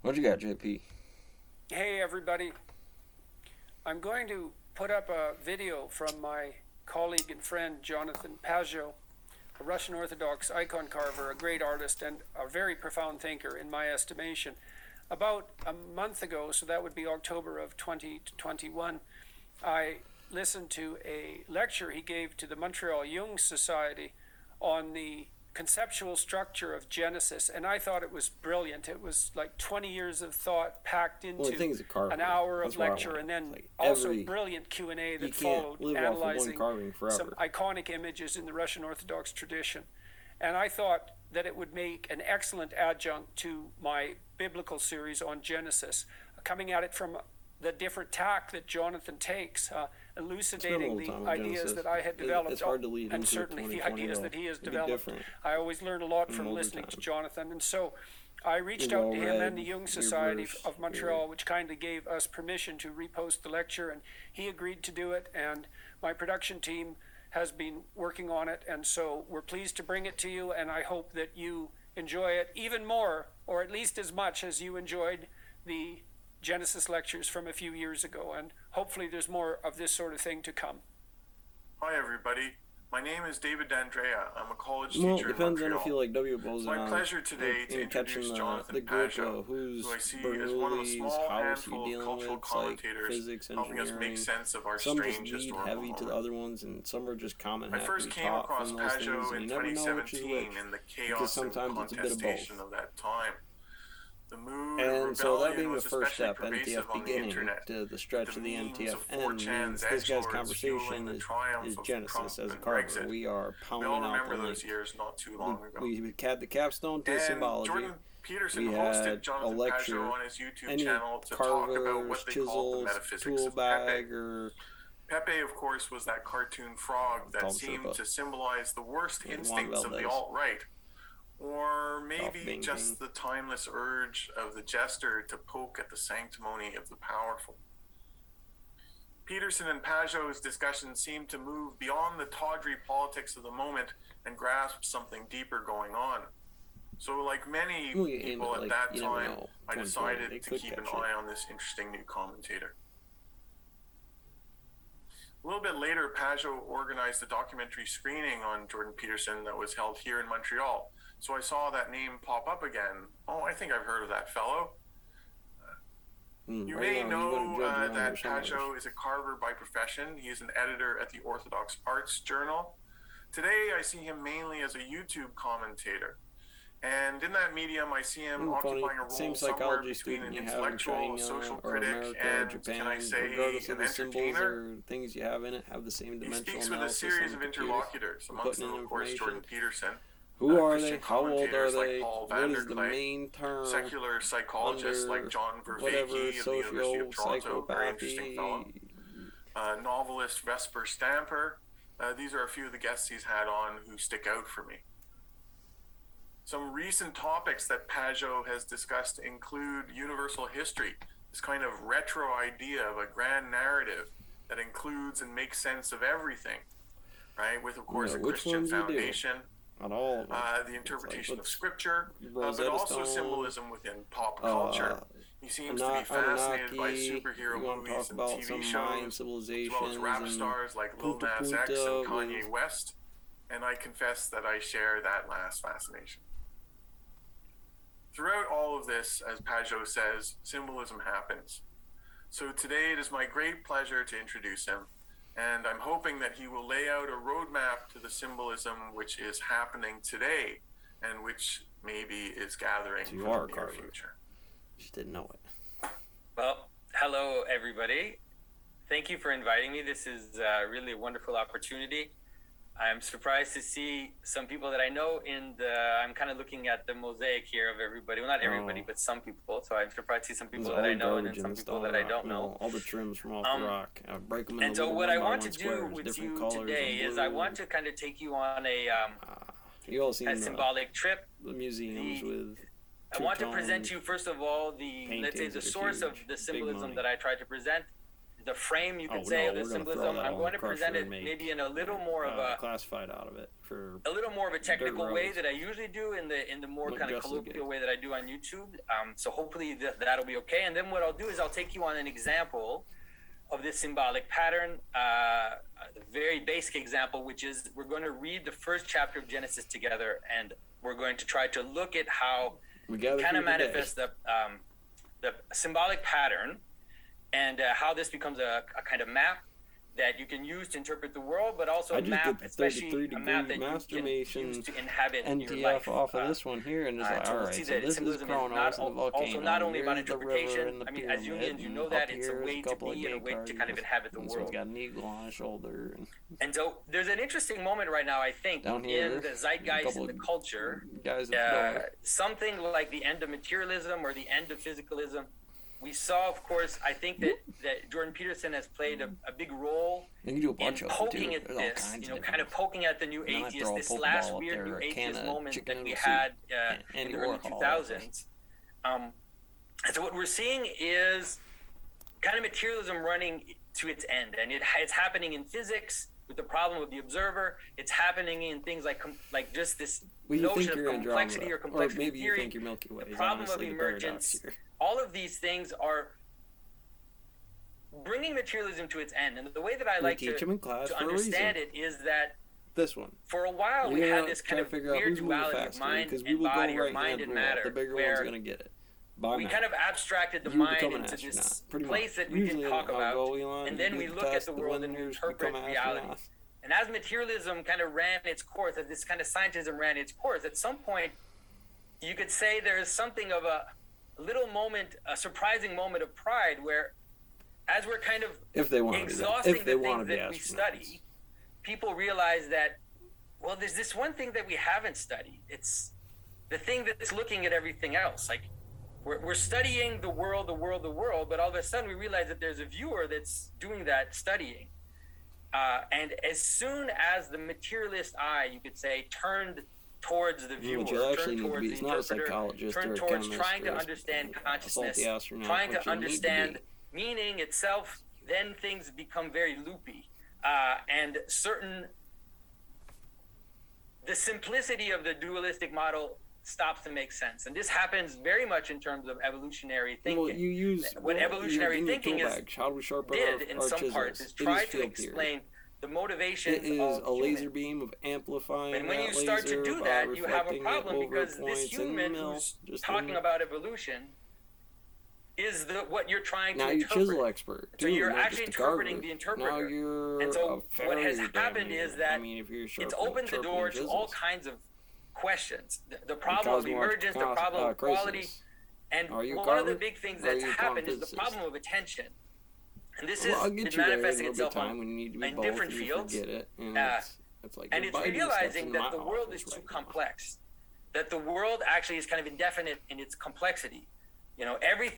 What you got, JP? Hey everybody, I'm going to put up a video from my colleague and friend Jonathan Pageau, a Russian Orthodox icon carver, a great artist, and a very profound thinker in my estimation. About a month ago, so that would be October of 2021, I listened to a lecture he gave to the Montreal Jung Society on the conceptual structure of Genesis, and I thought it was brilliant. It was like 20 years of thought packed Well, the into thing is a carver. an hour That's of why I lecture, want and it. then Like also every brilliant Q&A you that can't followed, live off of one analyzing carving some forever. iconic images in the Russian Orthodox tradition. And I thought that it would make an excellent adjunct to my biblical series on Genesis, coming at it from the different tack that Jonathan takes, elucidating the ideas that I had developed, It's hard to lead and into certainly the 2020 ideas though. that he has It'd be developed. different I always learn a lot in from older listening to time. Jonathan, and so I reached You're out to him well-read, and the Jung you're Society versed, of Montreal, which kindly gave us permission to repost the lecture, and he agreed to do it, and my production team has been working on it, and so we're pleased to bring it to you, and I hope that you enjoy it even more, or at least as much as you enjoyed the Genesis lectures from a few years ago, and hopefully there's more of this sort of thing to come. Hi everybody, my name is David D'Andrea. I'm a college Well, it teacher in depends on Montreal. if you like W. It's Bozon my pleasure today to and catching introduce the Jonathan group Pageau, who's who I see as one of a Bernoulli's, small House you handful of dealing cultural with, like commentators physics, helping us make engineering. sense of our Some just strange lead historical heavy to the moment. other ones, and some are just common I have first to be came taught across from those things, Pageau and in you never know which is 2017 which. in the Because chaos and sometimes it's a bit of both. contestation of that time. The mood And of so that rebellion being the was first especially step, pervasive NTF on the beginning internet. to the stretch The of the memes NTF of end 4chan's means this guy's edgelords fueling conversation the is triumph of Genesis Trump as a and carver. Brexit. We are We pounding all out remember the those link. years not too long ago. We had the capstone to And symbology. Jordan Peterson We hosted had a Jonathan lecture. Pageau on his YouTube Any channel to talk about carvers, what they called the chisels, metaphysics tool of bag, Pepe. or Pepe, of course, was that cartoon frog that Tom seemed Sherpa. to symbolize the worst And Juan instincts of the Valdez. alt-right. Or maybe Bing just Bing. the timeless urge of the jester to poke at the sanctimony of the powerful. Peterson and Pageau's discussion seemed to move beyond the tawdry politics of the moment and grasp something deeper going on. So like many Well, you aim people it, at like, that you never time, know. I 2020, decided they to could keep an catch it. eye on this interesting new commentator. A little bit later, Pageau organized a documentary screening on Jordan Peterson that was held here in Montreal. So I saw that name pop up again. Oh, I think I've heard of that fellow. You may know that Pageau is a carver by profession. He is an editor at the Orthodox Arts Journal. Today, I see him mainly as a YouTube commentator. And in that medium, I see him occupying a role Same somewhere psychology between student an you have in intellectual, China social or critic, America or and, Japan, can I say, regardless of an the symbols entertainer. or things you have in it, have the same He dimensional speaks with a analysis series on of the computers. interlocutors, amongst them, putting in of course, Jordan information. Peterson. Who are Christian they? How old are commentators like they? Paul What is the Vanderklay, main term? secular psychologists like John Whatever Vervaeke of the University of Toronto, very interesting fellow. psychopathy. Novelist Vesper Stamper. These are a few of the guests he's had on who stick out for me. Some recent topics that Pageau has discussed include universal history, this kind of retro idea of a grand narrative that includes and makes sense of everything, right? With, of course, a Christian foundation, Not all of them. the interpretation like, of scripture, but Rosetta also Stone, symbolism within pop culture. He seems to be fascinated by superhero movies and TV shows, as well as rap stars like Lil Nas X and Kanye West, and I confess that I share that last fascination. Throughout all of this, as Pageau says, symbolism happens. So today it is my great pleasure to introduce him, and I'm hoping that he will lay out a roadmap to the symbolism which is happening today and which maybe is gathering So you for are the a near carver. future. Just didn't know it. Well, hello everybody. Thank you for inviting me. This is really a wonderful opportunity. I'm surprised to see some people that I know I'm kind of looking at the mosaic here of everybody. Well, not everybody, but some people. So I'm surprised to see some people that I know and then some people that I don't know. All the trims from off the rock. Break them into And so little what I 1 by want 1 to do squares, with different you colors today of is I blue. want to kind of take you on You all seen a symbolic trip. the museums with I want to present to you, first of all, let's say paintings the that are source of huge, the big symbolism money. that I try to present. the frame, you could Oh, say, no, of the we're gonna throw symbolism. that I'm all going in to the present crusher it and make, maybe in a little more of classified out of it for a little more of a technical dirt way roads. that I usually do in the more Look kind of just as colloquial good. way that I do on YouTube. So hopefully that'll be okay. And then what I'll do is I'll take you on an example of this symbolic pattern, a very basic example, which is we're going to read the first chapter of Genesis together, and we're going to try to look at how we it gather kind of here today. manifests the symbolic pattern, and how this becomes a kind of map that you can use to interpret the world, but also I a just map, did the especially 33 a map that degree you can masturbation use to inhabit your NTF life. off of this one here, and it's like, so all we'll right, see so that this is symbolism is Kronos not and the volcano. also not only about here's the river interpretation. and the I mean, as pyramid, Jungians, you and know up that it's a here is way to couple of be and a gay way to kind of cardinals. inhabit the This one's world. got an eagle on his shoulder. And so there's an interesting moment right now, I think, Down here, in the zeitgeist couple and the of culture. Guys at Something like the end of materialism or the end of physicalism. We saw, of course, I think that Jordan Peterson has played a big role You can do a in bunch of them too. poking at There's all this, kinds you know, of kind of different- poking at the new And then I atheist, throw a this Pokeball last up weird there, new a can atheist of moment chicken that we noodle had soup, in Andy the early Warhol. 2000s. And so what we're seeing is kind of materialism running to its end, and it's happening in physics with the problem of the observer. It's happening in things like just this Well, you notion think of you're complexity Andromeda, or complexity maybe theory. you think you're Milky Way. The is problem of honestly the emergence. paradox here. All of these things are bringing materialism to its end, and the way that I like teach 'em in class to for a understand reason. it is that This one. for a while we You're had gonna this try kind to of figure out weird who's moving duality of faster, mind because we and will go body or right mind hand and rule. matter, The bigger where one's gonna get it. By we math. kind of abstracted the You mind become an into this astronaut, pretty place much. that we Usually didn't talk I'll about, go, Elon, and you then do we the look at test, the world and we winners interpret become reality. astronauts. And as materialism kind of ran its course, as this kind of scientism ran its course, at some point, you could say there is something of a little moment, a surprising moment of pride, where as we're kind of If they want to be that. exhausting If they the want things to be that we astronauts. study, people realize that, well, there's this one thing that we haven't studied. It's the thing that's looking at everything else. Like we're studying the world, but all of a sudden we realize that there's a viewer that's doing that studying. And as soon as the materialist eye, you could say, turned towards the viewer, Which you actually turned need to towards be. the He's not a interpreter, psychologist or turned a towards chemist trying to or a understand consciousness, salty astronaut, trying which to you need to understand be. meaning itself, then things become very loopy. And the simplicity of the dualistic model stops to make sense. And this happens very much in terms of evolutionary thinking. Well, you use What evolutionary in your thinking tool is bags. How do we sharpen did our in some chisels? parts is It try is to field theory. explain the motivations It is of a laser humans. beam of amplifying And when that you start to laser do by that, you have a reflecting it problem over because this points in the human middle, who's just talking in- about evolution is what you're trying Now to you're interpret. chisel expert. So too, you're not actually just a interpreting carver. the interpreter. Now you're And so a what has farrier happened damn is near. that I mean, if you're it's sharpening- opened the sharpening door to all chisels. kinds of questions. The problem of Cosmological emergence, the problem of crisis. quality, and Are you a one of the carver? big things Or are that's you a happened is the physicist? problem of attention. And this Well, I'll is get it you there in a manifesting little bit of itself time on when you need to be in both different and you fields. forget it. And it's like and your it's Biden steps realizing in that my the world office is too right now. complex, that the world actually is kind of indefinite in its complexity. You know, everything